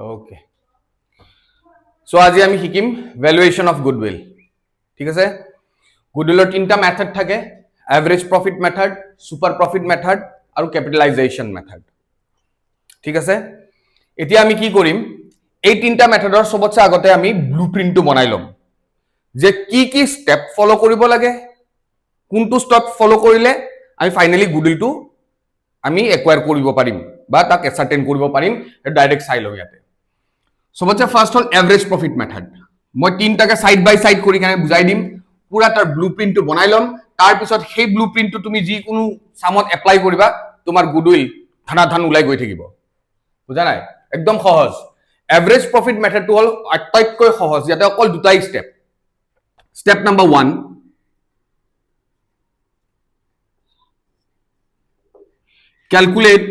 Okay so আজি আমি শিকিম ভ্যালুয়েশন অফ গুডউইল ঠিক আছে গুডউইলৰ তিনটা মেথড থাকে average profit method super profit method আৰু ক্যাপিটালাইজেশন মেথড ঠিক আছে এতিয়া আমি কি কৰিম এই তিনটা মেথডৰ সবতছে আগতে আমি ব্লুপ্ৰিন্টটো বনাই লম যে কি স্টেপ ফলো কৰিব লাগে কোনটো স্টেপ ফলো কৰিলে আমি ফাইনালি গুডউইলটো আমি একুয়াৰ কৰিব পাৰিম বা তাক এসাৰ্টেন কৰিব পাৰিম ডাইৰেক্ট চাই লম ইয়াতে সবতছে ফাৰ্স্ট হল এভাৰেজ প্ৰফিট মেথড মই তিনটাকে সাইড বাই সাইড কৰি কেনে বুজাই দিম পুৰা তাৰ ব্লুপ্ৰিন্টটো বনাই লম তাৰ পিছত সেই ব্লুপ্ৰিন্টটো তুমি যি কোনো সামত এপ্লাই কৰিবা তোমাৰ গুডউইল ধান ওলাই গৈ থাকিব বুজা নাই একদম সহজ এভারেজ প্রফিট মেথডটো হল আটাইতকৈ সহজ ইয়াতে অকল দুটাই step step number 1 calculate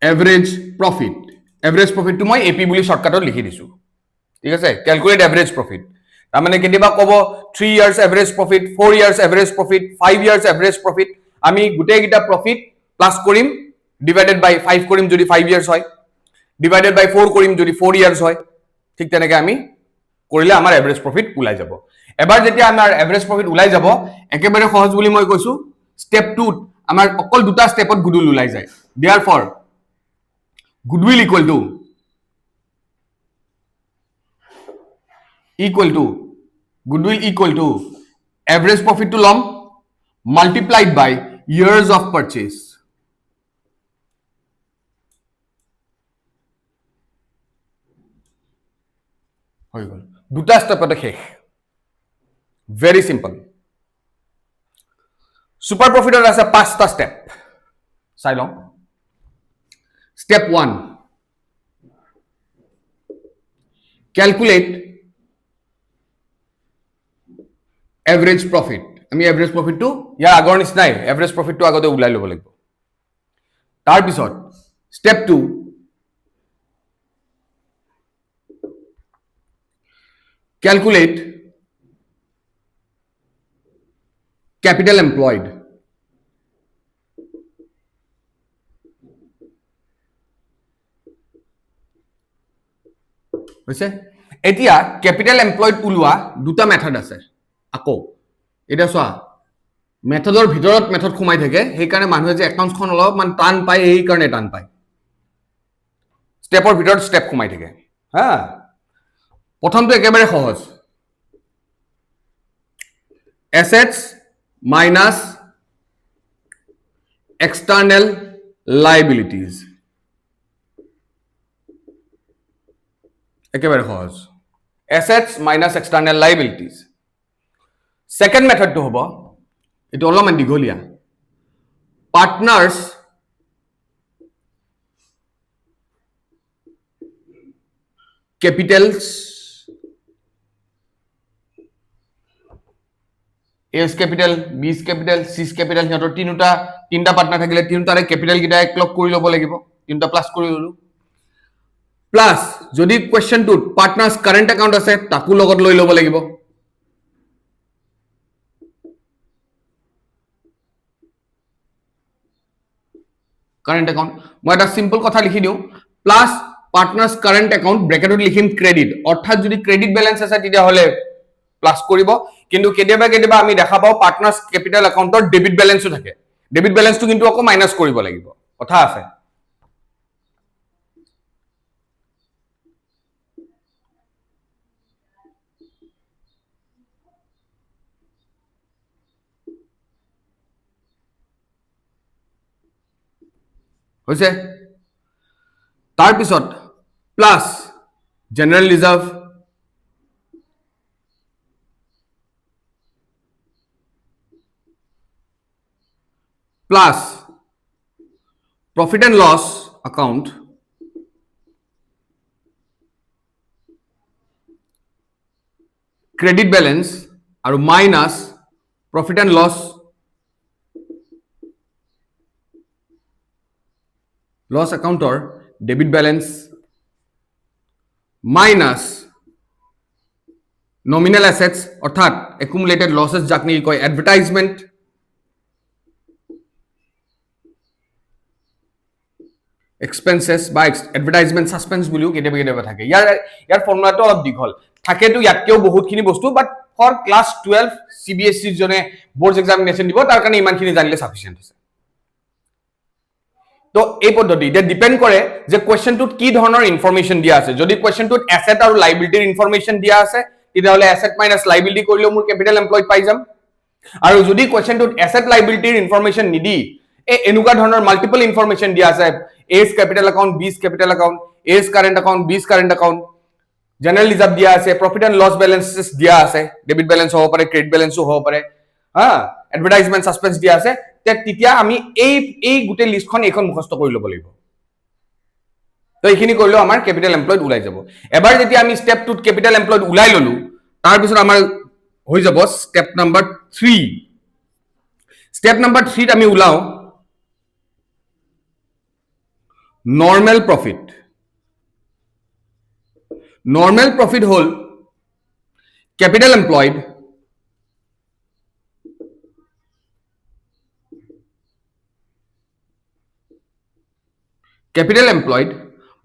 average profit to মই AP বুলি শর্টকাটত লিখি দিছো ঠিক আছে calculate average profit তাৰ মানে কেতিয়াবা কব 3 years average profit 4 years average profit 5 years average profit আমি গুটেই গিটা প্রফিট প্লাস কৰিম ডিভাইডেড বাই 5 কৰিম যদি 5 years হয় ডিভাইডেড বাই 4 কৰিম যদি 4 years হয় ঠিক তেনেকৈ আমি কৰিলে আমাৰ এভাৰেজ প্ৰফিট ওলাই যাব এবাৰ যেতিয়া আমাৰ এভাৰেজ প্ৰফিট ওলাই যাব একেবাৰে সহজ বুলি মই কৈছো স্টেপ 2 আমাৰ অকল দুটা স্টেপত গুডউইল ওলাই যায় therefore goodwill equal to average profit to lom multiplied by years of purchase হৈ গল দুটা স্টেপতে শেষ very simple super profit আছে পাঁচটা স্টেপ চাই লওঁ step 1 calculate average profit আমি average profit to ইয়াৰ আগৰ নিচিনাই average profit to আগতে উলাই লব লাগিব তাৰ পিছত step 2 calculate capital employed হৈছে এতিয়া ক্যাপিটাল এমপ্লয়েড উলোৱা দুটা মেথড আছে আকৌ এটা সোয়া মেথডৰ ভিতৰত মেথড খুমাই থাকে সেই কাৰণে মানুহে যে একাউন্টখন অলপমান টান পায় এই কাৰণে টান পায় স্টেপৰ ভিতৰত স্টেপ খুমাই থাকে হা প্ৰথমটো একেবাৰে সহজ assets minus external liabilities একেবারে সহজ assets minus external liabilities second method to হবো এটো অলপমান দীঘলীয়া partners capitals A capital B capital C capital হিহঁতৰ তিনটা পাৰ্টনাৰ থাকিলে তিনটাৰে ক্যাপিটাল গিটা এক লগ কৰি লব লাগিব তিনটা প্লাস কৰি ললো প্লাস যদি question two partners current account আছে তাকু লগত লৈ লব লাগিব কারেন্ট অ্যাকাউন্ট মই এটা সিম্পল কথা লিখি দিও প্লাস পার্টনার্স কারেন্ট অ্যাকাউন্ট ব্র্যাকেটত লিখিম ক্রেডিট অর্থাৎ যদি ক্রেডিট ব্যালেন্স আছে তেতিয়া হলে প্লাস কৰিব কিন্তু কেতিয়াবা আমি দেখা পাও পাৰ্টনাৰ্স ক্যাপিটাল অ্যাকাউন্টৰ ডেবিট ব্যালেন্সও থাকে ডেবিট ব্যালেন্সটো কিন্তু আকৌ মাইনাস কৰিব লাগিব কথা আছে হৈছে তাৰ পিছত plus general reserve plus profit and loss account credit balance আৰু minus profit and loss account or debit balance minus nominal assets অর্থাৎ accumulated losses যাক নেকি কয় advertisement এক্সপেন্সেছ বা এডভাৰটাইজমেণ্ট ছাছপেন্স বুলিও কেতিয়াবা কেতিয়াবা থাকে। ইয়াৰ ফৰ্মুলাটো অলপ দীঘল থাকেতো, ইয়াতকেও বহুতখিনি বস্তু, বাট ফৰ ক্লাছ 12 CBSE জনে বৰ্ডছ এক্সামিনেশ্যন দিব, তাৰ কাৰণে ইমানখিনি জানিলে সাফিচিয়েণ্ট আছে। তো এই পদ্ধতি এতিয়া ডিপেণ্ড কৰে যে কুৱেশ্যনটোত কি ধৰণৰ ইনফৰমেশ্যন দিয়া আছে। যদি কুৱেশ্যনটোত এছেট আৰু লাইবিলিটিৰ ইনফৰমেশ্যন দিয়া আছে, তেতিয়াহ'লে এছেট মাইনাছ লাইবিলিটি কৰিলেও মোৰ কেপিটেল এমপ্লয়েড পাই যাম। আৰু যদি কুৱেশ্যনটোত এছেট লাইবিলিটিৰ ইনফৰমেশ্যন নিদি এনেকুৱা ধৰণৰ মাল্টিপল ইনফৰমেশ্যন দিয়া আছে, A's capital account, B's capital account, A's current account, B's current account, general reserve দিয়া আছে, প্ৰফিট এণ্ড লছ বেলেঞ্চেছ দিয়া আছে, ডেবিট বেলেঞ্চ হ'ব পাৰে, ক্ৰেডিট বেলেঞ্চো হ'ব পাৰে, হা, এডভাৰটাইজমেণ্ট ছাছপেন্স দিয়া আছে, তেতিয়া আমি এই গোটেই লিষ্টখন এইখন মুখস্থ কৰি ল'ব লাগিব। তো এইখিনি কৰিলেও আমাৰ কেপিটেল এমপ্লয়েড ওলাই যাব। এবাৰ যেতিয়া আমি ষ্টেপ 2ত কেপিটেল এমপ্লয়েড ওলাই ল'লো, তাৰপিছত আমাৰ হৈ যাব ষ্টেপ নাম্বাৰ 3। ষ্টেপ নাম্বাৰ 3ত আমি ওলাও নৰ্মেল প্ৰফিট। নৰ্মেল প্ৰফিট হ'ল কেপিটেল এমপ্লয়েড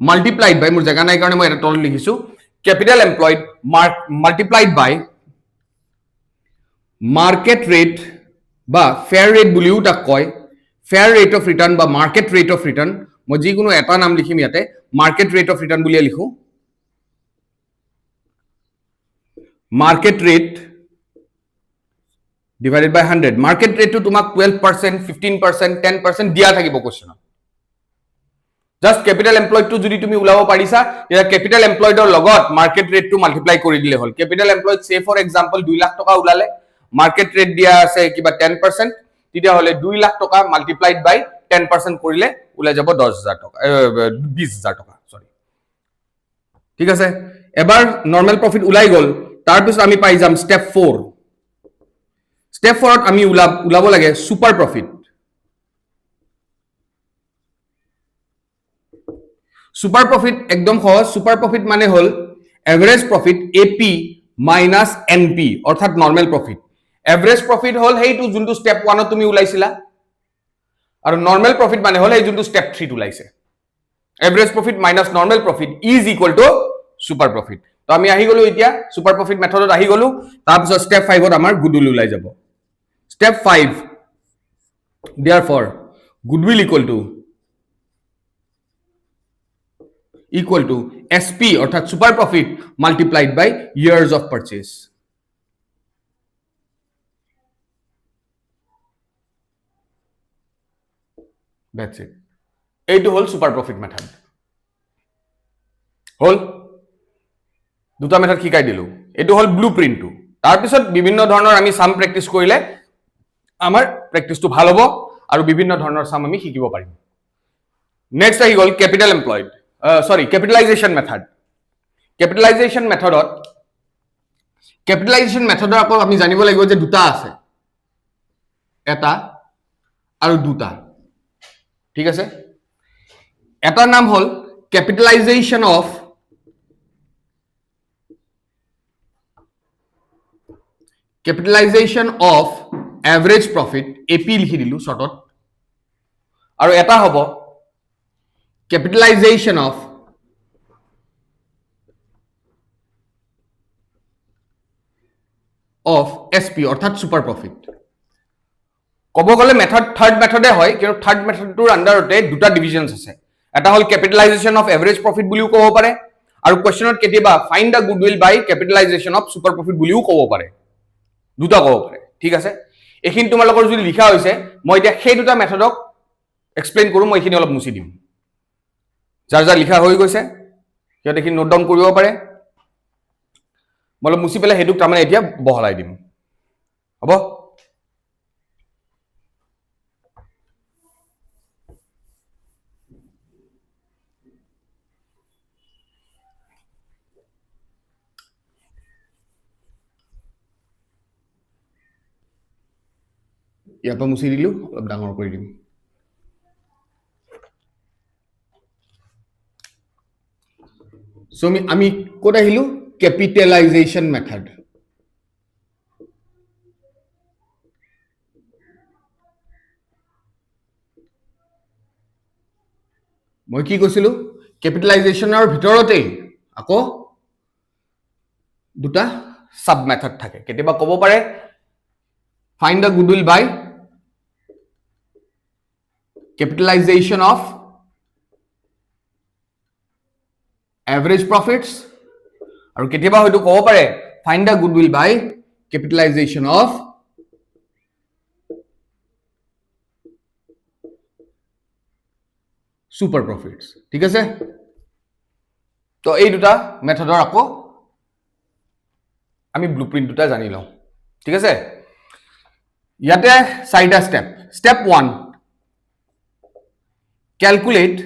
মাল্টিপ্লাইড বাই, মোৰ জেগা নাই কাৰণে মই এটা তলত লিখিছো, কেপিটেল এমপ্লয়েড মাল্টিপ্লাইড বাই মাৰ্কেট ৰেট বা ফেয়াৰ ৰেট বুলিও তাক কয়, ফেয়াৰ ৰেট অফ ৰিটাৰ্ণ বা মাৰ্কেট ৰেট অফ ৰিটাৰ্ণ। মই যিকোনো এটা নাম লিখিম ইয়াতে, মাৰ্কেট ৰেট অফ ৰিটাৰ্ণ বুলিয়ে লিখো। মাৰ্কেট ৰেট ডিভাইডেড বাই 100। মাৰ্কেট ৰেটটো তোমাক 12%, 15%, 10% দিয়া থাকিব কোৱেশ্যনত। জাষ্ট কেপিটেল এমপ্লয়েডটো যদি তুমি ওলাব পাৰিছা, তেতিয়া কেপিটেল এমপ্লয়েডৰ লগত মাৰ্কেট ৰেটটো মাল্টিপ্লাই কৰি দিলে হ'ল। কেপিটেল এমপ্লয়েড সে ফৰ এক্সাম্পল 2 লাখ টকা ওলালে, মাৰ্কেট ৰেট দিয়া আছে কিবা 10%, তেতিয়াহ'লে 2 লাখ টকা মাল্টিপ্লাইড বাই 10% কৰিলে ওলাই যাব 10,000 টকা, 20,000 টকা, সৰি। ঠিক আছে, এবাৰ নৰ্মেল প্ৰফিট ওলাই গ'ল, তাৰপিছত আমি পাই যাম ষ্টেপ 4। ষ্টেপ 4ত আমি ওলাব লাগে সুপাৰ প্ৰফিট। সুপাৰ প্ৰফিট একদম সহজ। সুপাৰ প্ৰফিট মানে হ'ল average profit AP minus NP, অৰ্থাৎ নৰ্মেল প্ৰফিট। এভাৰেজ প্ৰফিট হ'ল সেইটো যোনটো ষ্টেপ 1ত তুমি ওলাইছিলা, আৰু নৰ্মেল প্ৰফিট মানে হ'ল এই যোনটো ষ্টেপ 3ত ওলাইছে। Average profit minus normal profit is equal to super profit. তো আমি আহি গ'লো এতিয়া সুপাৰ প্ৰফিট মেথডত আহি গ'লো। তাৰপিছত ষ্টেপ 5ত আমাৰ গুডউইল ওলাই যাব। Step 5, therefore goodwill equal to SP অর্থাৎ super profit multiplied by years of purchase. That's it. এইটো হল সুপার প্রফিট মেথড। হল দুটা মেথড শিকাই দিলো। এইটো হল ব্লু প্ৰিণ্টটো। তাৰপিছত বিভিন্ন ধৰণৰ আমি সাম প্ৰেক্টিস কৰিলে আমাৰ প্ৰেক্টিসটো ভাল হ'ব আৰু বিভিন্ন ধৰণৰ সাম আমি শিকিব পাৰিম। নেক্সট আহি গ'ল ক্যাপিটাল এমপ্লয়েড, সৰি ক্যাপিটালাইজেশন মেথড। ক্যাপিটালাইজেশন মেথডৰ আকৌ আমি জানিব লাগিব যে দুটা আছে, এটা আৰু দুটা। ঠিক আছে, এটাৰ নাম হল capitalisation of average profit, AP লিখি দিলো শৰ্টত, আৰু এটা হ'ব ক্যাপিটালাইজেশন অফ এসপি অৰ্থাৎ সুপাৰ প্ৰফিট। কব গলে মেথড থাৰ্ড মেথডে হয়, কিন্তু থাৰ্ড মেথডটোৰ আন্ডাৰতে দুটা ডিভিজনস আছে। এটা হল ক্যাপিটালাইজেশন অফ এভাৰেজ প্ৰফিট বুলিও কব পাৰে, আৰু কোৱেশ্যনত কেতিয়াবা find the goodwill by capitalization of super profit বুলিও কব পাৰে, দুটা কব পাৰে। ঠিক আছে, এইখিনি তোমালোকৰ যদি লিখা হৈছে, মই এতিয়া সেই দুটা মেথডক এক্সপ্লেইন কৰো। মই এইখিনি অলপ মুছি দিম। যাৰ যাৰ লিখা হৈ গৈছে সিহঁতে এইখিনি নোট ডাউন কৰিব পাৰে। মই অলপ মুছি পেলাই সেইটোক তাৰমানে এতিয়া বহলাই দিম, হ'ব? ইয়াৰ পৰা মুছি দিলো, অলপ ডাঙৰ কৰি দিম। সো আমি ক'ত আহিলো? Capitalization method. মই কি কৈছিলো ক্যাপিটালাইজেশনৰ ভিতৰতেই আকৌ দুটা সাব মেথড থাকে কেতিয়াবা ক'ব পাৰে find the goodwill by capitalization of average profits আৰু কেতিয়াবা হয়তো ক'ব পাৰে find the goodwill by capitalization of super profits ঠিক আছে তো এই দুটা মেথডৰ আকৌ আমি ব্লুপ্ৰিন্ট দুটা জানি লওঁ ঠিক আছে ইয়াতে চাৰিটা step step 1 calculate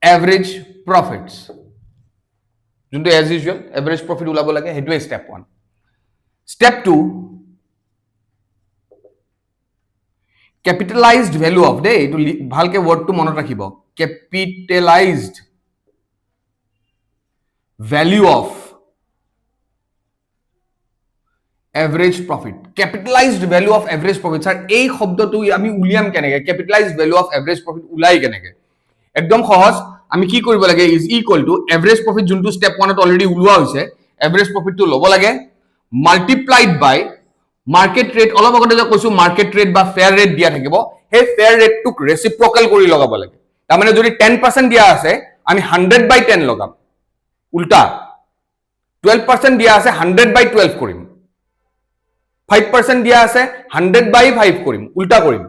average profits যোনটো as usual average profit ওলাব লাগে হেতুৱে step 1 step 2 capitalized value of day এটো ভালকে ওয়ার্ডটো মনত ৰাখিব capitalized value of average profit capitalized value of average profit sir এই শব্দটো আমি উলিয়াম কেনেকে capitalized value of average profit উলাই কেনেকে একদম সহজ আমি কি কৰিব লাগে is equal to average profit যোনটো step 1 ত অলৰেডি উলোৱা হৈছে average profit টো লব লাগে multiplied by market rate অলপ আগতে যে কৈছো market rate বা fair rate দিয়া থাকিব সেই fair rate টোক reciprocal কৰি লগাব লাগে তাৰ মানে যদি 10% দিয়া আছে আমি 100/10 লগাম উল্টা 12% দিয়া আছে 100/12 কৰিম 5% দিয়া আছে 100/5 কৰিম উল্টা কৰিম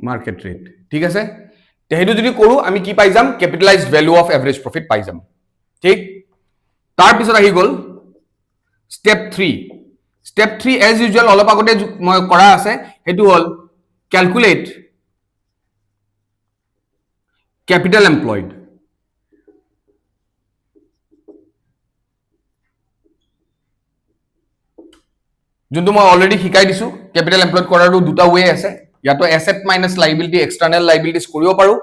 market rate ঠিক আছে তেহেতু যদি কৰো আমি কি পাই যাম capitalized value of average profit পাই যাম ঠিক তাৰ পিছত আহি গল step 3 as usual অলপ আগতে মই কৰা আছে হেতু হল calculate capital employed যোনটো মই অলৰেডি শিকাই দিছো ক্যাপিটাল এমপ্লয়েড কৰাৰো দুটা ওয়ে আছে ইয়াতো asset minus liability external liabilities কৰিব পাৰো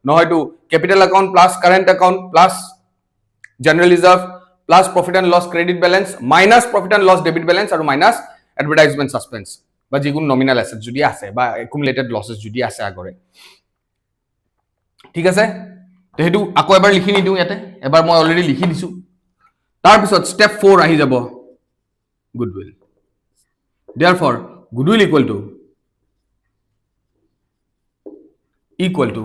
নহয়তো capital account plus current account plus general reserve plus profit and loss credit balance minus profit and loss debit balance আৰু মাইনাস এডভার্টাইজমেন্ট সাসপেন্স বা যিকোনো নমিনাল এসেট যদি আছে বা একুমুলেটেড লসেস যদি আছে আগৰে ঠিক আছে তেহেতু আকৌ এবাৰ লিখি নিদিও ইয়াতে এবাৰ মই অলৰেডি লিখি দিছো তাৰ পিছত স্টেপ 4 আহি যাব goodwill Therefore, goodwill equal to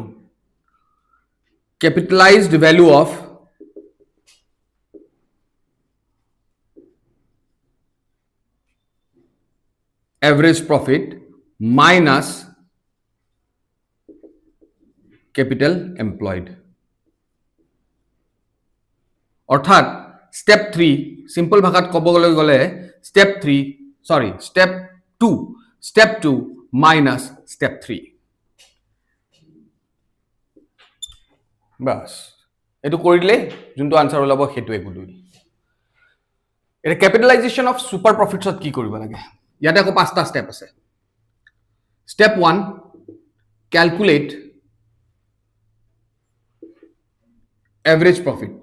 capitalized value of average profit minus capital employed. অর্থাৎ step 3 simple ভাষাত ক'বলৈ গলে step 2 minus step 3 বাস এটো কৰিলে যোনটো আনসাৰ ওলাব হেতুৱে গুডউইল এটা ক্যাপিটালাইজেশন অফ সুপাৰ প্ৰফিটছত কি কৰিব লাগে ইয়াতে আকৌ পাঁচটা স্টেপ আছে step 1 calculate average profit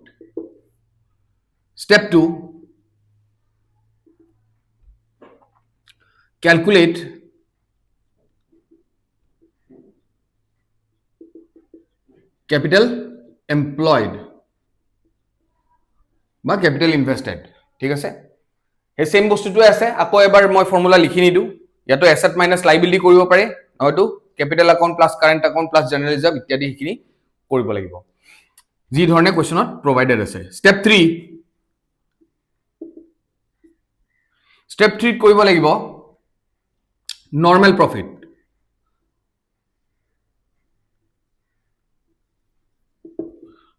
step 2 calculate capital employed বা capital invested ঠিক আছে এই সেম বস্তুটো আছে আকৌ এবাৰ মই ফৰ্মুলা লিখি নিদু ইয়াতো এসেট মাইনাস লায়াবিলিটি কৰিব পাৰে হয়তো capital account plus current account plus general reserve ইত্যাদি হিখিনি কৰিব লাগিব যি ধৰণে কোৱেশ্চনত প্ৰভাইডেড আছে স্টেপ 3 কৰিব লাগিব normal profit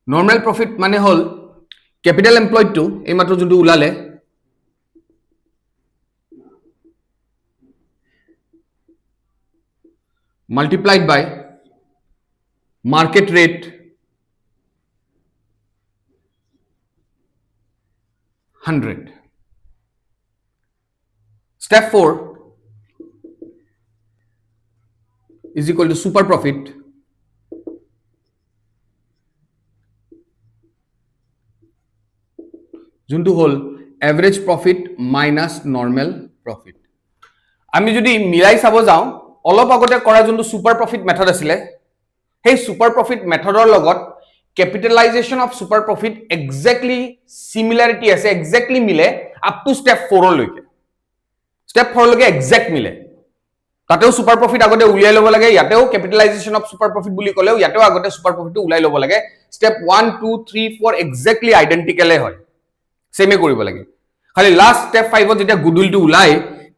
normal profit মানে হল capital employed to এই মাত্ৰ যোনটো উলালে multiplied by market rate 100 step 4 is equal to super profit যোনটো হল average profit minus normal profit আমি যদি মিলাই চাব যাওঁ অলপ আগতে কৰা যোনটো সুপাৰ প্ৰফিট মেথড আছিলে সেই সুপাৰ প্ৰফিট মেথডৰ লগত capitalization of super profit exactly similarity আছে exactly মিলে up to step 4 লৈকে step 4 লৈকে exact মিলে তাতেও সুপাৰ প্ৰফিট আগতে উলিয়াই লব লাগে ইয়াতেও capitalization of super profit বুলি কলেও ইয়াতেও আগতে সুপাৰ প্ৰফিটটো উলাই লব লাগে step 1 2 3 4 exactly identical হয় সেমে কৰিব লাগে খালি লাস্ট step 5 ত যেতিয়া গুডউইল টো উলাই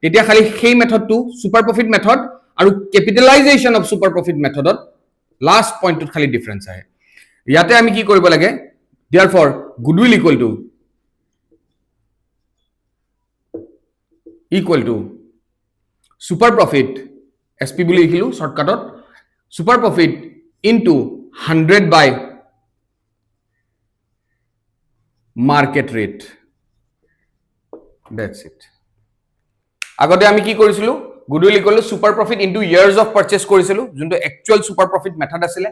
তেতিয়া খালি সেই মেথডটো সুপাৰ প্ৰফিট মেথড আৰু capitalization of super profit মেথডত লাস্ট পইণ্টত খালি ডিফাৰেন্স আহে ইয়াতে আমি কি কৰিব লাগে therefore goodwill equal to super profit sp বুলি লিখিলো শর্টকাটত super profit into 100 by market rate that's it আগতে আমি কি কৰিছিলো goodwill equal to super profit into years of purchase কৰিছিলো যোনটো actual super profit method আছিলে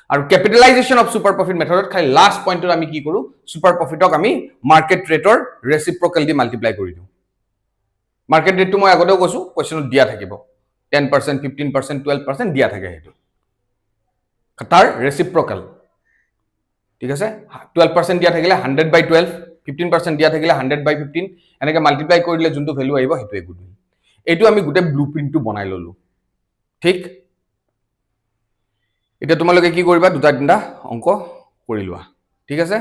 আৰু capitalization of super profit methodত খালি last point আমি কি কৰো super profitক আমি market rateৰ reciprocal দি multiply কৰি দিও market rate টো মই আগতেও কৈছো কোৱেশ্চনত দিয়া থাকিব 10% 15% 12% দিয়া থাকে হেতু তাৰ reciprocal ঠিক আছে 12% দিয়া থাকিলে 100 by 12 15% দিয়া থাকিলে 100 by 15 এনেকে multiply কৰি দিলে যোনটো ভ্যালু আহিব হেতুৱে goodwill এটো আমি গুটে ব্লুপ্ৰিন্টটো বনাই ললো ঠিক এটা তোমালোকে কি কৰিবা দুটা তিনটা অংক কৰি লোৱা ঠিক আছে